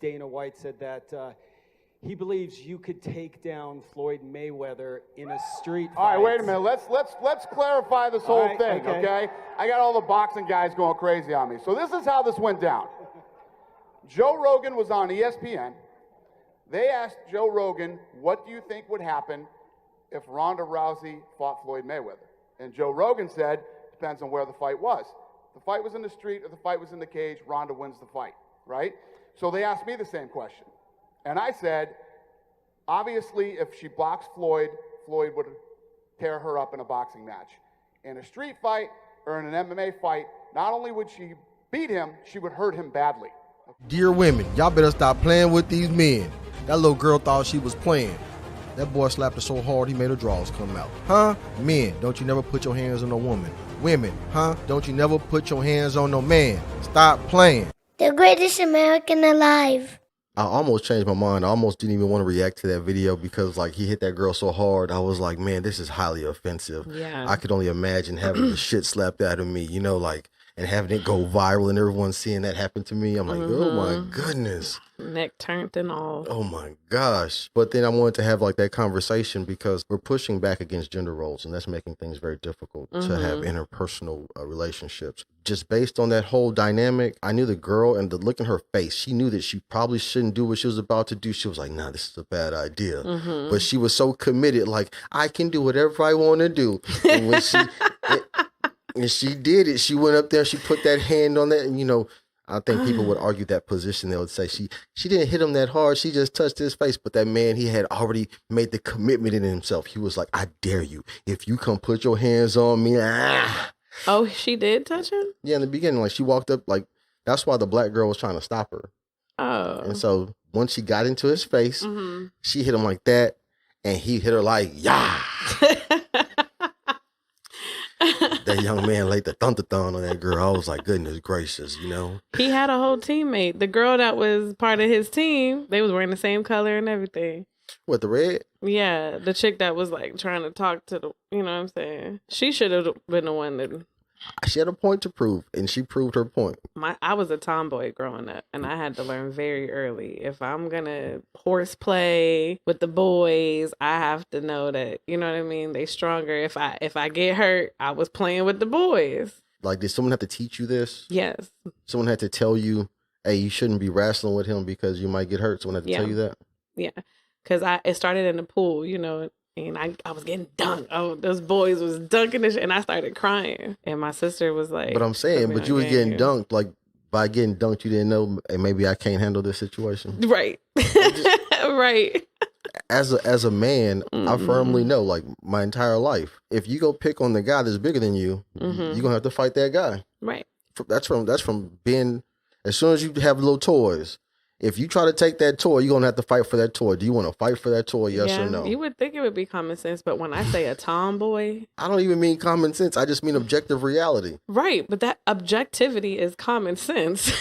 Dana White said that he believes you could take down Floyd Mayweather in a street fight. All right, wait a minute. Let's clarify this whole thing, okay? I got all the boxing guys going crazy on me. So this is how this went down. Joe Rogan was on ESPN. They asked Joe Rogan, what do you think would happen if Ronda Rousey fought Floyd Mayweather? And Joe Rogan said, depends on where the fight was. If the fight was in the street or the fight was in the cage, Ronda wins the fight, right? So they asked me the same question. And I said, obviously, if she boxed Floyd, Floyd would tear her up in a boxing match. In a street fight or in an MMA fight, not only would she beat him, she would hurt him badly. Dear women, y'all better stop playing with these men. That little girl thought she was playing. That boy slapped her so hard he made her drawers come out. Huh? Men, don't you never put your hands on a woman. Women, huh? Don't you never put your hands on no man. Stop playing. The greatest American alive. I almost changed my mind. I almost didn't even want to react to that video because like he hit that girl so hard. I was like, man, this is highly offensive. Yeah. I could only imagine having the shit slapped out of me, you know, like, and having it go viral and everyone seeing that happen to me. I'm like, oh my goodness. Neck turned and all. Oh my gosh. But then I wanted to have like that conversation because we're pushing back against gender roles and that's making things very difficult to have interpersonal relationships. Just based on that whole dynamic, I knew the girl and the look in her face, she knew that she probably shouldn't do what she was about to do. She was like, nah, this is a bad idea. But she was so committed, like, I can do whatever I want to do. And when and she did it, she went up there, she put that hand on that, and you know, I think people would argue that position. They would say she didn't hit him that hard. She just touched his face. But that man, he had already made the commitment in himself. He was like, I dare you. If you come put your hands on me. Oh, she did touch him? Yeah, in the beginning, like she walked up, like that's why the black girl was trying to stop her. Oh. And so once she got into his face, she hit him like that. And he hit her like, yeah. That young man laid the thun-thun on that girl. I was like, goodness gracious, you know. He had a whole teammate. The girl that was part of his team, they was wearing the same color and everything. What, the red? Yeah, the chick that was like trying to talk to the, you know what I'm saying? She should have been the one that... She had a point to prove, and she proved her point. I was a tomboy growing up, and I had to learn very early. If I'm going to horseplay with the boys, I have to know that, you know what I mean? They stronger. If I get hurt, I was playing with the boys. Like, did someone have to teach you this? Yes. Someone had to tell you, hey, you shouldn't be wrestling with him because you might get hurt. Someone had to tell you that? Yeah. Because it started in the pool, you know, and I was getting dunked. Oh, those boys was dunking this shit, and I started crying. And my sister was like... But I'm saying, but you was getting dunked. Like, by getting dunked, you didn't know, hey, maybe I can't handle this situation. Right. Right. As a man, I firmly know, like, my entire life, if you go pick on the guy that's bigger than you, you're going to have to fight that guy. Right. That's from being... As soon as you have little toys... If you try to take that toy, you're going to have to fight for that toy. Do you want to fight for that toy, yes or no? You would think it would be common sense, but when I say a tomboy... I don't even mean common sense. I just mean objective reality. Right, but that objectivity is common sense.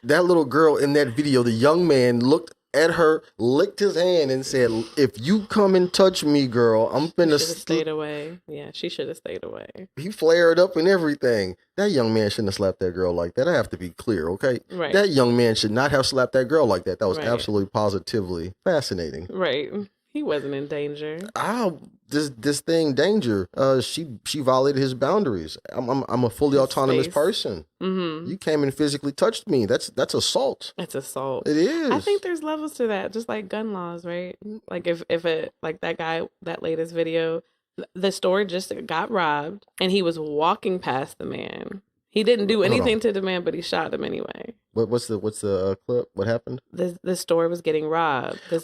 That little girl in that video, the young man looked at her, licked his hand and said, if you come and touch me, girl, I'm finna... She should have stayed away. Yeah, she should have stayed away. He flared up and everything. That young man shouldn't have slapped that girl like that. I have to be clear, okay? Right. That young man should not have slapped that girl like that. That was absolutely positively fascinating. Right. He wasn't in danger. This thing, danger. She violated his boundaries. I'm a fully autonomous person. You came and physically touched me. That's assault. It's assault. It is. I think there's levels to that, just like gun laws, right? Like if it, like that guy, that latest video, the store just got robbed, and he was walking past the man. He didn't do anything to the man, but he shot him anyway. What's the clip? What happened? The store was getting robbed. This